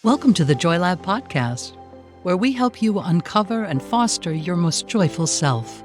Welcome to the Joy Lab podcast, where we help you uncover and foster your most joyful self.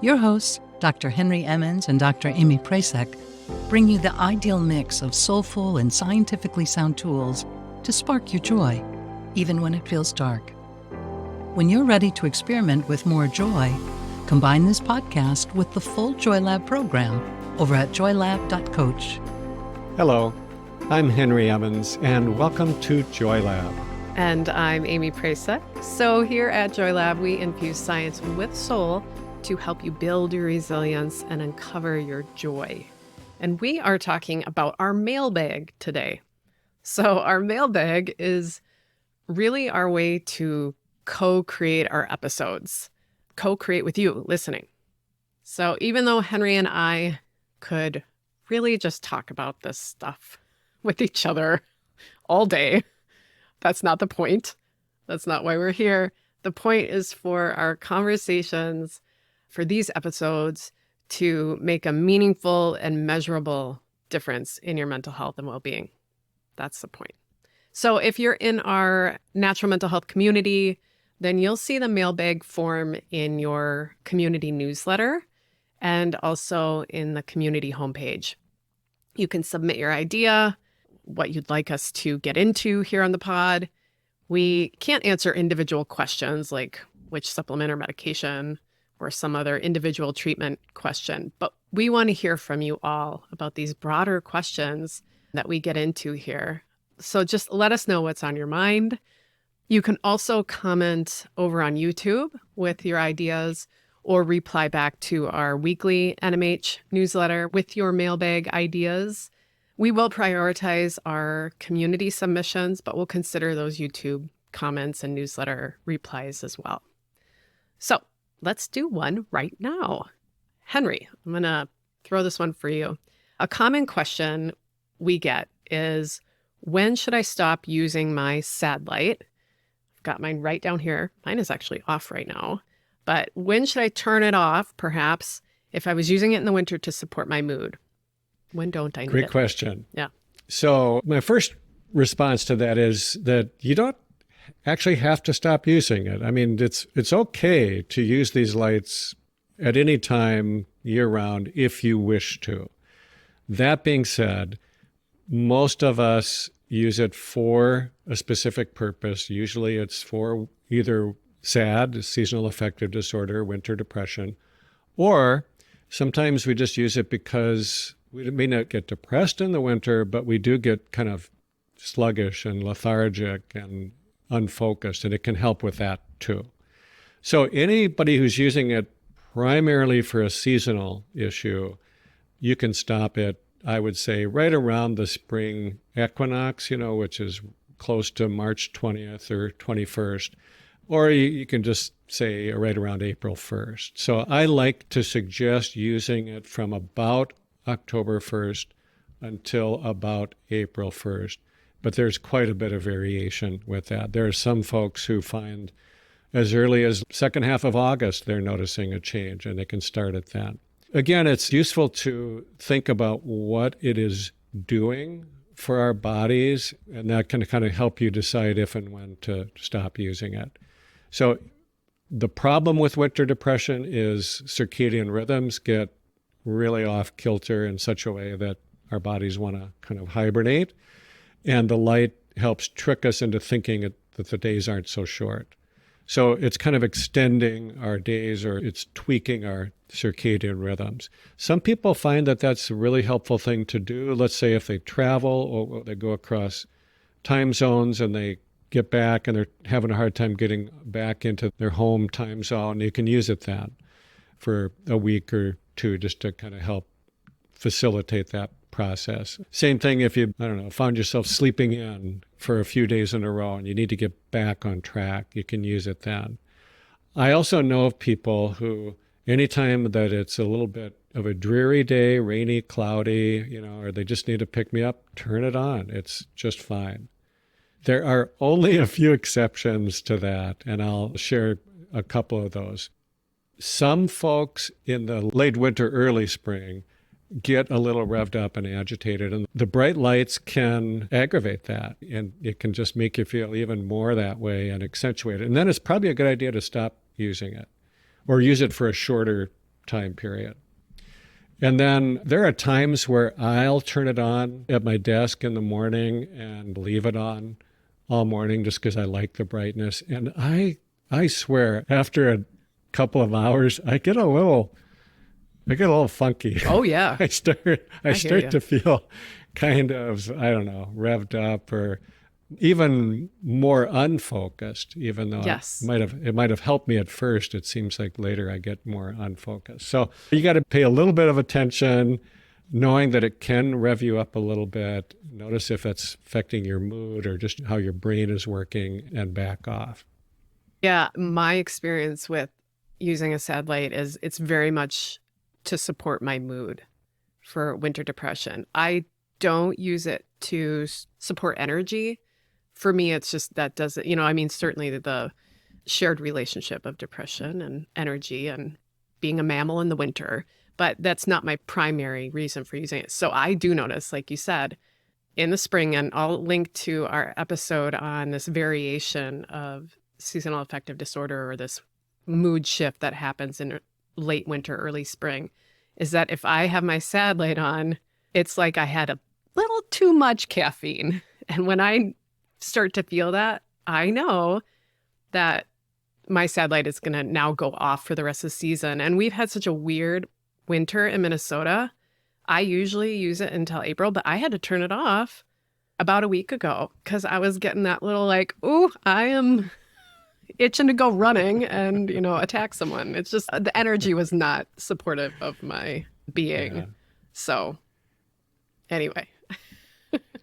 Your hosts, Dr. Henry Emmons and Dr. Aimee Prasek, bring you the ideal mix of soulful and scientifically sound tools to spark your joy, even when it feels dark. When you're ready to experiment with more joy, combine this podcast with the full Joy Lab program over at joylab.coach. Hello, I'm Henry Emmons, and welcome to Joy Lab. And I'm Aimee Prasek. So here at Joy Lab, we infuse science with soul to help you build your resilience and uncover your joy. And we are talking about our mailbag today. So our mailbag is really our way to co-create our episodes, co-create with you listening. So even though Henry and I could really just talk about this stuff with each other all day, that's not the point. That's not why we're here. The point is for our conversations, for these episodes, to make a meaningful and measurable difference in your mental health and well-being. That's the point. So if you're in our natural mental health community, then you'll see the mailbag form in your community newsletter and also in the community homepage. You can submit your idea, what you'd like us to get into here on the pod. We can't answer individual questions like which supplement or medication or some other individual treatment question, but we want to hear from you all about these broader questions that we get into here. So just let us know what's on your mind. You can also comment over on YouTube with your ideas or reply back to our weekly NMH newsletter with your mailbag ideas. We will prioritize our community submissions, but we'll consider those YouTube comments and newsletter replies as well. So let's do one right now. Henry, I'm going to throw this one for you. A common question we get is, when should I stop using my SAD light? I've got mine right down here. Mine is actually off right now. But when should I turn it off, perhaps, if I was using it in the winter to support my mood? When don't I need it? Great question. Yeah. So my first response to that is that you don't actually have to stop using it. I mean, it's okay to use these lights at any time year-round if you wish to. That being said, most of us use it for a specific purpose. Usually it's for either SAD, seasonal affective disorder, winter depression, or sometimes we just use it because we may not get depressed in the winter, but we do get kind of sluggish and lethargic and unfocused, and it can help with that too. So anybody who's using it primarily for a seasonal issue, you can stop it, I would say, right around the spring equinox, which is close to March 20th or 21st, or you can just say right around April 1st. So I like to suggest using it from about October 1st until about April 1st. But there's quite a bit of variation with that. There are some folks who find as early as second half of August, they're noticing a change, and they can start at that. Again, it's useful to think about what it is doing for our bodies, and that can kind of help you decide if and when to stop using it. So the problem with winter depression is circadian rhythms get really off kilter in such a way that our bodies want to kind of hibernate. And the light helps trick us into thinking that the days aren't so short. So it's kind of extending our days, or it's tweaking our circadian rhythms. Some people find that that's a really helpful thing to do. Let's say if they travel or they go across time zones and they get back and they're having a hard time getting back into their home time zone, you can use it then for a week or two just to kind of help facilitate that process. Same thing if you, found yourself sleeping in for a few days in a row and you need to get back on track, you can use it then. I also know of people who, anytime that it's a little bit of a dreary day, rainy, cloudy, or they just need to pick me up, turn it on. It's just fine. There are only a few exceptions to that, and I'll share a couple of those. Some folks in the late winter, early spring get a little revved up and agitated. And the bright lights can aggravate that, and it can just make you feel even more that way and accentuate it. And then it's probably a good idea to stop using it or use it for a shorter time period. And then there are times where I'll turn it on at my desk in the morning and leave it on all morning just because I like the brightness. And I swear, after a couple of hours, I get a little funky. Oh, yeah. I start you. to feel kind of, I don't know, revved up or even more unfocused, even though Yes. it might have helped me at first. It seems like later I get more unfocused. So you got to pay a little bit of attention, knowing that it can rev you up a little bit. Notice if it's affecting your mood or just how your brain is working, and back off. Yeah, my experience with using a sad light is it's very much to support my mood for winter depression. I don't use it to support energy. For me, it's just that doesn't, certainly the shared relationship of depression and energy and being a mammal in the winter, but that's not my primary reason for using it. So I do notice, like you said, in the spring, and I'll link to our episode on this variation of seasonal affective disorder, or this mood shift that happens in late winter, early spring, is that if I have my sad light on, it's like I had a little too much caffeine. And when I start to feel that, I know that my sad light is going to now go off for the rest of the season. And we've had such a weird winter in Minnesota. I usually use it until April, but I had to turn it off about a week ago because I was getting that little like, ooh, I am itching to go running and, attack someone. It's just the energy was not supportive of my being. Yeah. So anyway.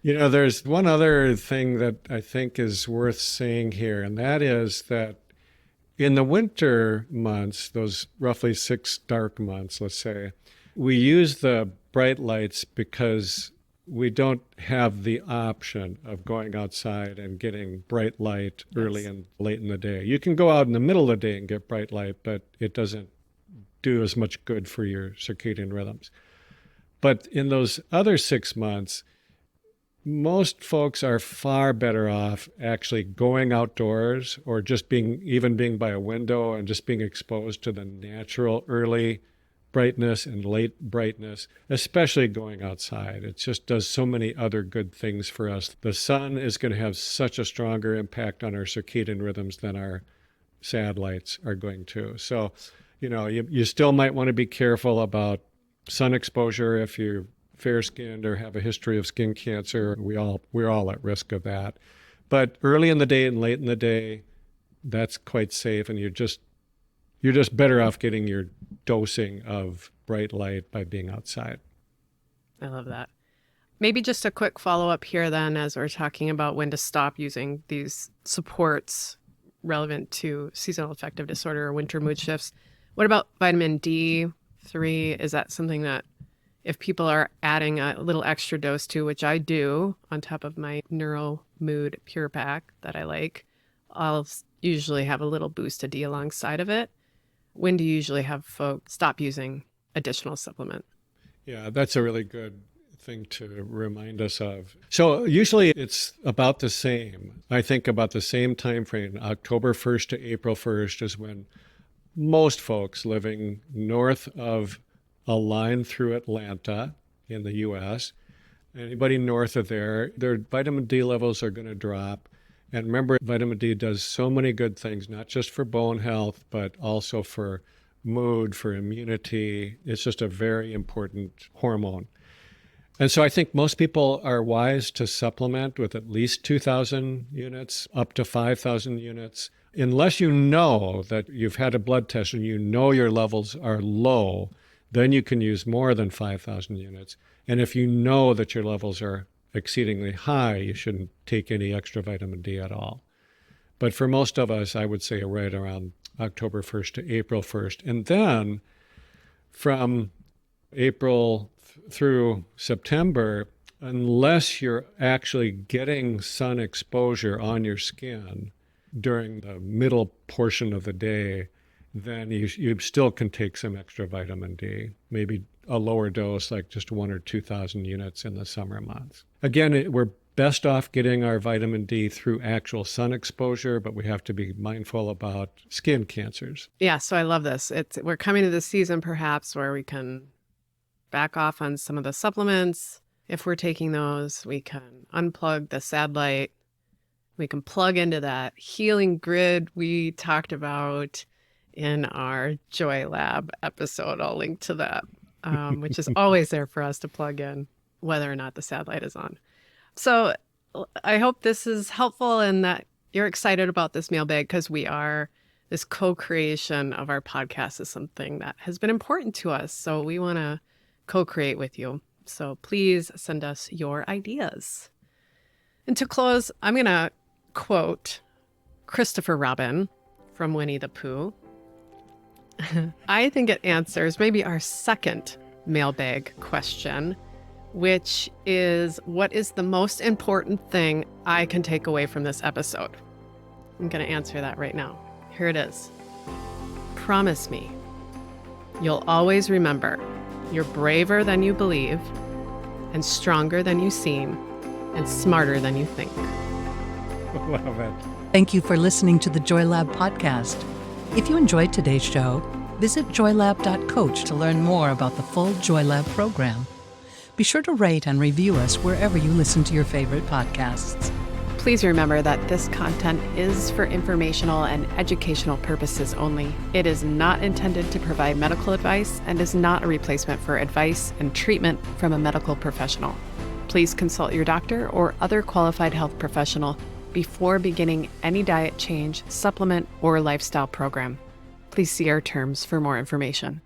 There's one other thing that I think is worth saying here, and that is that in the winter months, those roughly 6 dark months, let's say, we use the bright lights because we don't have the option of going outside and getting bright light early and late in the day. You can go out in the middle of the day and get bright light, but it doesn't do as much good for your circadian rhythms. But in those other 6 months, most folks are far better off actually going outdoors or just being by a window and just being exposed to the natural early brightness and late brightness, especially going outside. It just does so many other good things for us. The sun is going to have such a stronger impact on our circadian rhythms than our sad lights are going to. So, you still might want to be careful about sun exposure if you're fair-skinned or have a history of skin cancer. We're all at risk of that. But early in the day and late in the day, that's quite safe, and you're just better off getting your dosing of bright light by being outside. I love that. Maybe just a quick follow-up here then, as we're talking about when to stop using these supports relevant to seasonal affective disorder or winter mood shifts. What about vitamin D3? Is that something that if people are adding a little extra dose to, which I do on top of my Neuro Mood Pure Pack that I like, I'll usually have a little boost of D alongside of it. When do you usually have folks stop using additional supplement? Yeah, that's a really good thing to remind us of. So usually it's about the same. I think about the same time frame. October 1st to April 1st is when most folks living north of a line through Atlanta in the U.S., anybody north of there, their vitamin D levels are going to drop. And remember, vitamin D does so many good things, not just for bone health, but also for mood, for immunity. It's just a very important hormone. And so I think most people are wise to supplement with at least 2,000 units, up to 5,000 units. Unless you know that you've had a blood test and you know your levels are low, then you can use more than 5,000 units. And if you know that your levels are exceedingly high, you shouldn't take any extra vitamin D at all. But for most of us, I would say right around October 1st to April 1st. And then from April through September, unless you're actually getting sun exposure on your skin during the middle portion of the day, then you still can take some extra vitamin D, maybe a lower dose, like just 1,000 or 2,000 units in the summer months. Again, we're best off getting our vitamin D through actual sun exposure, but we have to be mindful about skin cancers. Yeah, so I love this. We're coming to the season perhaps where we can back off on some of the supplements. If we're taking those, we can unplug the sad light. We can plug into that healing grid we talked about in our Joy Lab episode. I'll link to that, which is always there for us to plug in, whether or not the sad light is on. So I hope this is helpful and that you're excited about this mailbag, because this co-creation of our podcast is something that has been important to us. So we want to co-create with you. So please send us your ideas. And to close, I'm going to quote Christopher Robin from Winnie the Pooh. I think it answers maybe our second mailbag question, which is, what is the most important thing I can take away from this episode? I'm going to answer that right now. Here it is. Promise me you'll always remember you're braver than you believe, and stronger than you seem, and smarter than you think. Love it. Thank you for listening to the Joy Lab podcast. If you enjoyed today's show, visit joylab.coach to learn more about the full Joy Lab program. Be sure to rate and review us wherever you listen to your favorite podcasts. Please remember that this content is for informational and educational purposes only. It is not intended to provide medical advice and is not a replacement for advice and treatment from a medical professional. Please consult your doctor or other qualified health professional before beginning any diet change, supplement, or lifestyle program. Please see our terms for more information.